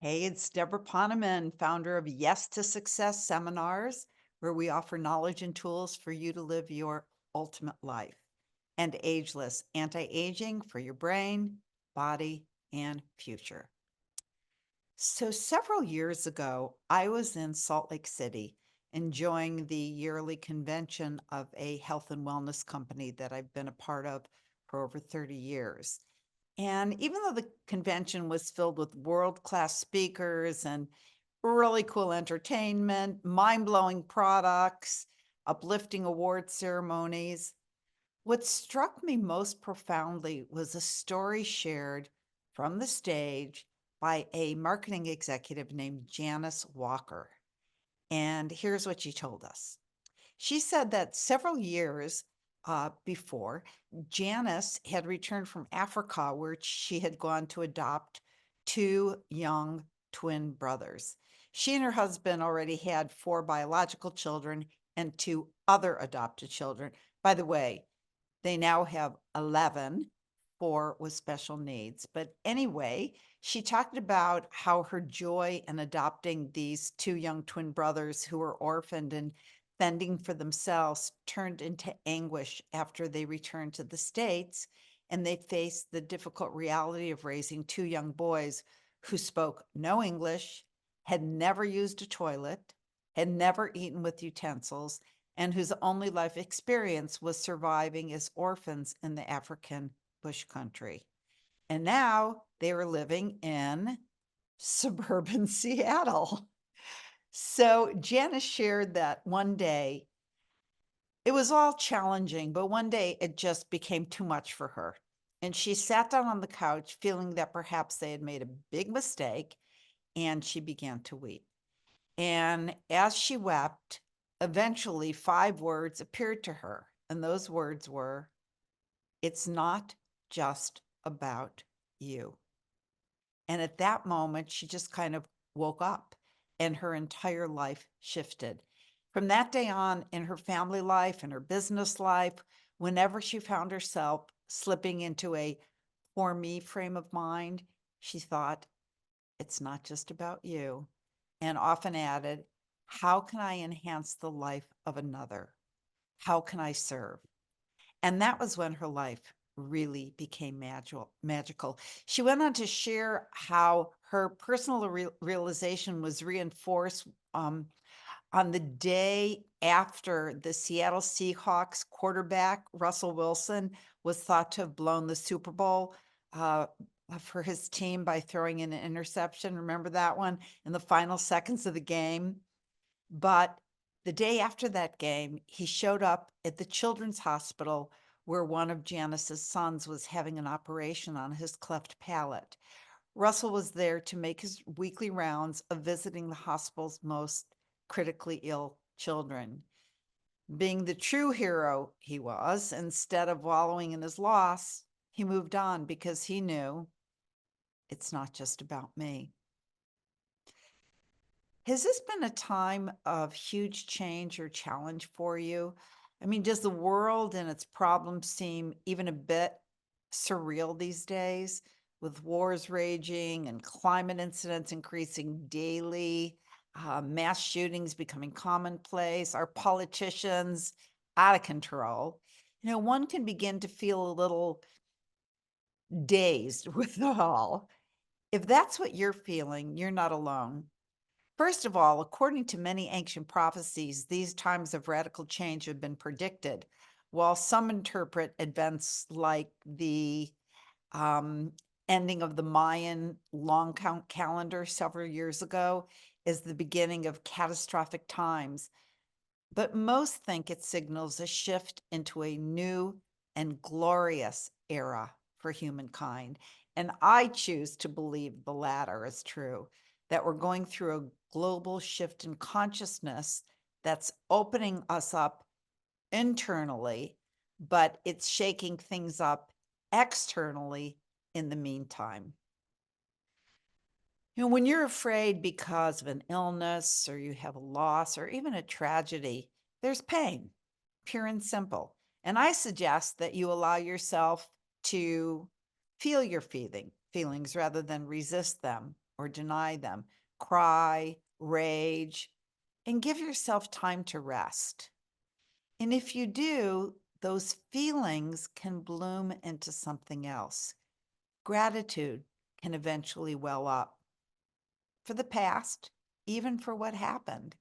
Hey, it's Deborah Poneman, founder of Yes to Success seminars, where we offer knowledge and tools for you to live your ultimate life. And Ageless, anti-aging for your brain, body, and future. So several years ago, I was in Salt Lake City enjoying the yearly convention of a health and wellness company that I've been a part of for over 30 years. And even though the convention was filled with world-class speakers and really cool entertainment, mind-blowing products, uplifting award ceremonies, what struck me most profoundly was a story shared from the stage by a marketing executive named Janice Walker. And here's what she told us. She said that several years before, Janice had returned from Africa, where she had gone to adopt two young twin brothers. She and her husband already had four biological children and two other adopted children. By the way, they now have 11, four with special needs. But anyway, she talked about how her joy in adopting these two young twin brothers who were orphaned and fending for themselves turned into anguish after they returned to the States and they faced the difficult reality of raising two young boys who spoke no English, had never used a toilet, had never eaten with utensils, and whose only life experience was surviving as orphans in the African bush country. And now they were living in suburban Seattle. So Janice shared that one day it was all challenging, but one day it just became too much for her. And she sat down on the couch feeling that perhaps they had made a big mistake, and she began to weep. And as she wept, eventually 5 words appeared to her. And those words were, "It's not just about you." And at that moment, she just kind of woke up and her entire life shifted. From that day on, in her family life and her business life, whenever she found herself slipping into a poor me frame of mind, she thought, "It's not just about you." And often added, "How can I enhance the life of another? How can I serve?" And that was when her life really became magical. She went on to share how her personal realization was reinforced on the day after the Seattle Seahawks quarterback, Russell Wilson, was thought to have blown the Super Bowl for his team by throwing in an interception. Remember that one in the final seconds of the game? But the day after that game, he showed up at the children's hospital where one of Janice's sons was having an operation on his cleft palate. Russell was there to make his weekly rounds of visiting the hospital's most critically ill children. Being the true hero he was, instead of wallowing in his loss, he moved on because he knew it's not just about me. Has this been a time of huge change or challenge for you? I mean, does the world and its problems seem even a bit surreal these days, with wars raging and climate incidents increasing daily, mass shootings becoming commonplace, our politicians out of control? One can begin to feel a little dazed with it all. If that's what you're feeling, you're not alone. First of all, according to many ancient prophecies, these times of radical change have been predicted, while some interpret events like the um, ending of the Mayan long count calendar several years ago as the beginning of catastrophic times. But most think it signals a shift into a new and glorious era for humankind. And I choose to believe the latter is true, that we're going through a global shift in consciousness that's opening us up internally, but it's shaking things up externally in the meantime. When you're afraid because of an illness or you have a loss or even a tragedy, there's pain, pure and simple. And I suggest that you allow yourself to feel your feelings rather than resist them. or deny them. Cry, rage, and give yourself time to rest. And if you do, those feelings can bloom into something else. Gratitude can eventually well up for the past, even for what happened,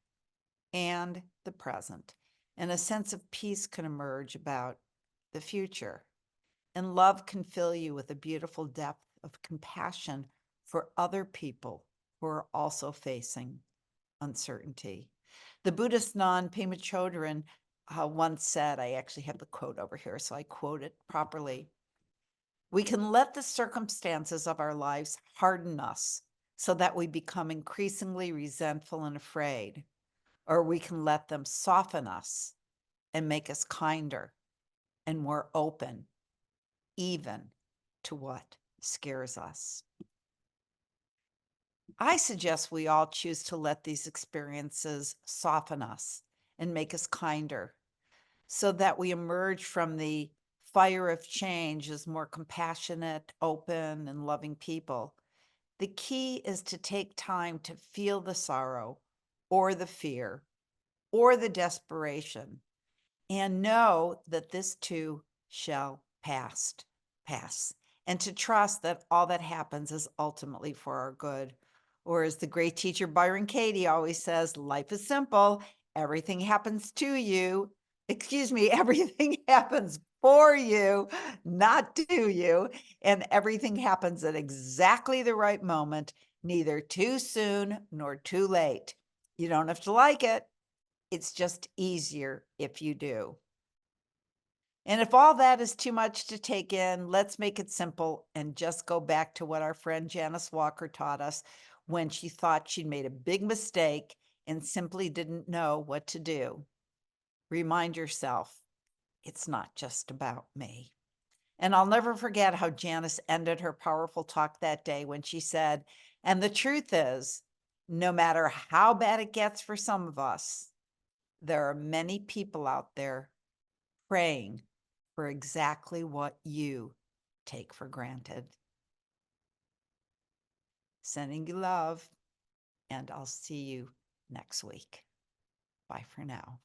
and the present. And a sense of peace can emerge about the future. And love can fill you with a beautiful depth of compassion for other people who are also facing uncertainty. The Buddhist nun Pema Chodron once said, I actually have the quote over here, so I quote it properly. We can let the circumstances of our lives harden us so that we become increasingly resentful and afraid, or we can let them soften us and make us kinder and more open, even to what scares us. I suggest we all choose to let these experiences soften us and make us kinder so that we emerge from the fire of change as more compassionate, open, and loving people. The key is to take time to feel the sorrow or the fear or the desperation and know that this too shall pass, and to trust that all that happens is ultimately for our good. Or as the great teacher Byron Katie always says, life is simple. Everything happens to you. Excuse me, everything happens for you, not to you. And everything happens at exactly the right moment, neither too soon nor too late. You don't have to like it. It's just easier if you do. And if all that is too much to take in, let's make it simple and just go back to what our friend Janice Walker taught us when she thought she'd made a big mistake and simply didn't know what to do. Remind yourself, it's not just about me. And I'll never forget how Janice ended her powerful talk that day when she said, and the truth is, no matter how bad it gets for some of us, there are many people out there praying for exactly what you take for granted. Sending you love, and I'll see you next week. Bye for now.